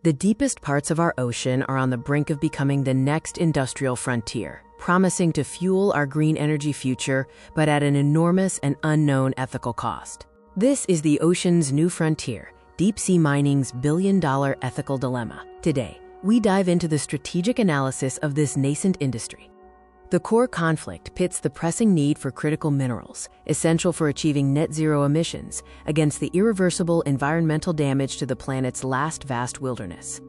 The deepest parts of our ocean are on the brink of becoming the next industrial frontier, promising to fuel our green energy future, but at an enormous and unknown ethical cost. This is the ocean's new frontier, deep-sea mining's billion-dollar ethical dilemma. Today, we dive into the strategic analysis of this nascent industry. The core conflict pits the pressing need for critical minerals, essential for achieving net zero emissions, against the irreversible environmental damage to the planet's last vast wilderness.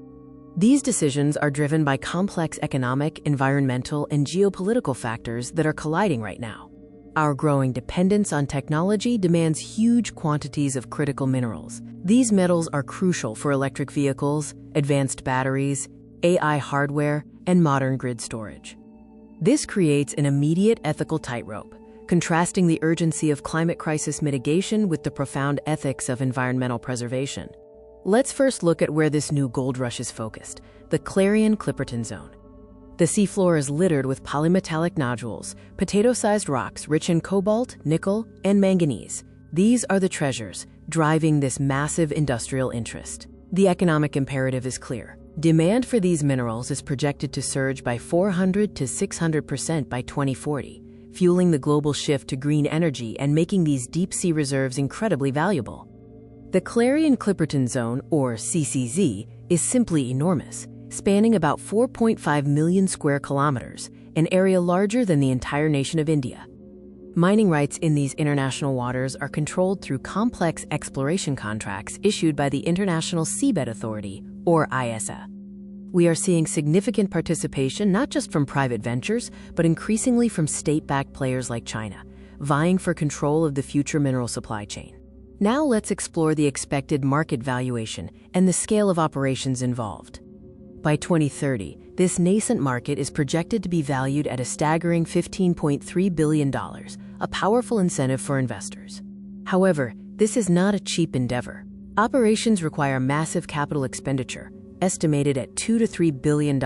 These decisions are driven by complex economic, environmental, and geopolitical factors that are colliding right now. Our growing dependence on technology demands huge quantities of critical minerals. These metals are crucial for electric vehicles, advanced batteries, AI hardware, and modern grid storage. This creates an immediate ethical tightrope, contrasting the urgency of climate crisis mitigation with the profound ethics of environmental preservation. Let's first look at where this new gold rush is focused, the Clarion-Clipperton Zone. The seafloor is littered with polymetallic nodules, potato-sized rocks rich in cobalt, nickel, and manganese. These are the treasures driving this massive industrial interest. The economic imperative is clear. Demand for these minerals is projected to surge by 400 to 600% by 2040, fueling the global shift to green energy and making these deep-sea reserves incredibly valuable. The Clarion-Clipperton Zone, or CCZ, is simply enormous, spanning about 4.5 million square kilometers, an area larger than the entire nation of India. Mining rights in these international waters are controlled through complex exploration contracts issued by the International Seabed Authority, or ISA. We are seeing significant participation not just from private ventures, but increasingly from state-backed players like China, vying for control of the future mineral supply chain. Now let's explore the expected market valuation and the scale of operations involved. By 2030, this nascent market is projected to be valued at a staggering $15.3 billion, a powerful incentive for investors. However, this is not a cheap endeavor. Operations require massive capital expenditure, estimated at $2 to $3 billion,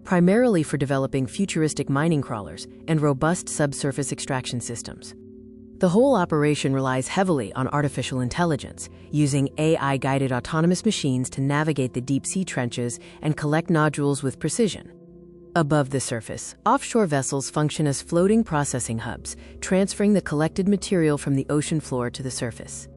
primarily for developing futuristic mining crawlers and robust subsurface extraction systems. The whole operation relies heavily on artificial intelligence, using AI-guided autonomous machines to navigate the deep-sea trenches and collect nodules with precision. Above the surface, offshore vessels function as floating processing hubs, transferring the collected material from the ocean floor to the surface.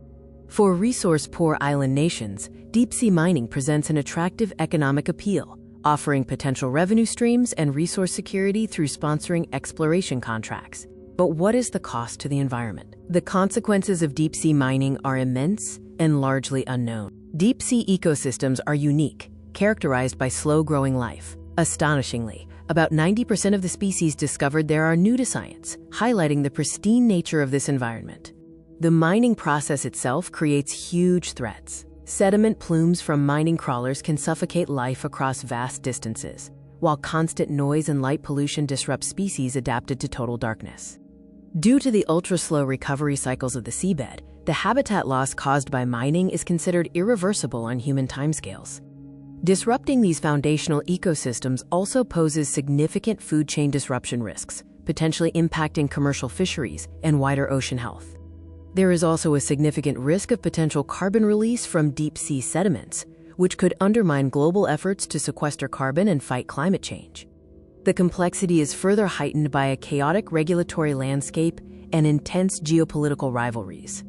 For resource-poor island nations, deep-sea mining presents an attractive economic appeal, offering potential revenue streams and resource security through sponsoring exploration contracts. But what is the cost to the environment? The consequences of deep-sea mining are immense and largely unknown. Deep-sea ecosystems are unique, characterized by slow-growing life. Astonishingly, about 90% of the species discovered there are new to science, highlighting the pristine nature of this environment. The mining process itself creates huge threats. Sediment plumes from mining crawlers can suffocate life across vast distances, while constant noise and light pollution disrupt species adapted to total darkness. Due to the ultra-slow recovery cycles of the seabed, the habitat loss caused by mining is considered irreversible on human timescales. Disrupting these foundational ecosystems also poses significant food chain disruption risks, potentially impacting commercial fisheries and wider ocean health. There is also a significant risk of potential carbon release from deep-sea sediments, which could undermine global efforts to sequester carbon and fight climate change. The complexity is further heightened by a chaotic regulatory landscape and intense geopolitical rivalries.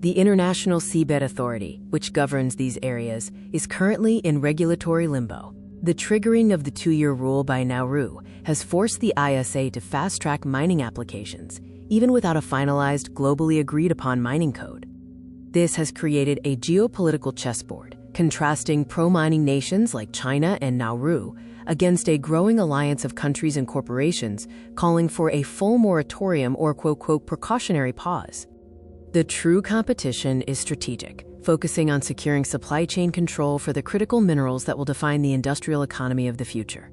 The International Seabed Authority, which governs these areas, is currently in regulatory limbo. The triggering of the 2-year rule by Nauru has forced the ISA to fast-track mining applications, even without a finalized, globally agreed-upon mining code. This has created a geopolitical chessboard, contrasting pro-mining nations like China and Nauru against a growing alliance of countries and corporations calling for a full moratorium or quote-unquote precautionary pause. The true competition is strategic, focusing on securing supply chain control for the critical minerals that will define the industrial economy of the future.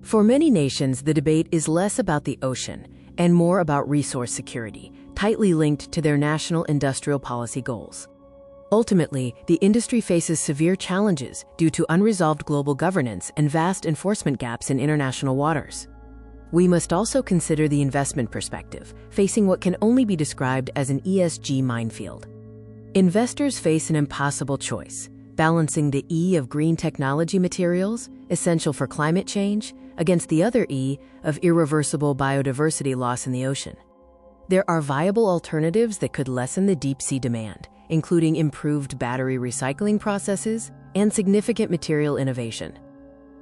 For many nations, the debate is less about the ocean and more about resource security, tightly linked to their national industrial policy goals. Ultimately, the industry faces severe challenges due to unresolved global governance and vast enforcement gaps in international waters. We must also consider the investment perspective, facing what can only be described as an ESG minefield. Investors face an impossible choice: balancing the E of green technology materials, essential for climate change, against the other E of irreversible biodiversity loss in the ocean. There are viable alternatives that could lessen the deep-sea demand, including improved battery recycling processes and significant material innovation.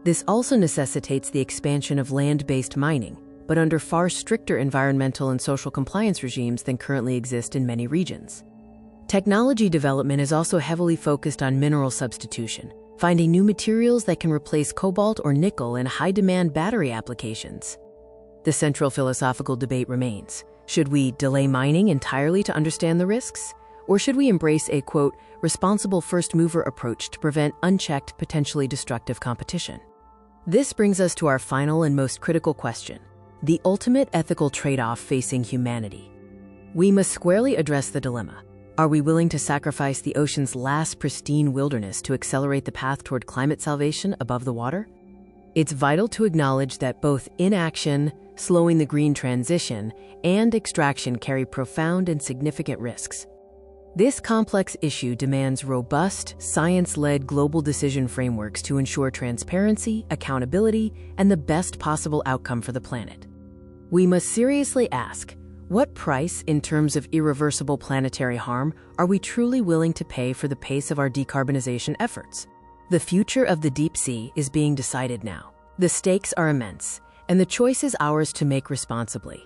This also necessitates the expansion of land-based mining, but under far stricter environmental and social compliance regimes than currently exist in many regions. Technology development is also heavily focused on mineral substitution, finding new materials that can replace cobalt or nickel in high-demand battery applications. The central philosophical debate remains: should we delay mining entirely to understand the risks? Or should we embrace a, quote, responsible first-mover approach to prevent unchecked, potentially destructive competition? This brings us to our final and most critical question: the ultimate ethical trade-off facing humanity. We must squarely address the dilemma. Are we willing to sacrifice the ocean's last pristine wilderness to accelerate the path toward climate salvation above the water? It's vital to acknowledge that both inaction, slowing the green transition, and extraction carry profound and significant risks. This complex issue demands robust, science-led global decision frameworks to ensure transparency, accountability, and the best possible outcome for the planet. We must seriously ask, what price, in terms of irreversible planetary harm, are we truly willing to pay for the pace of our decarbonization efforts? The future of the deep sea is being decided now. The stakes are immense, and the choice is ours to make responsibly.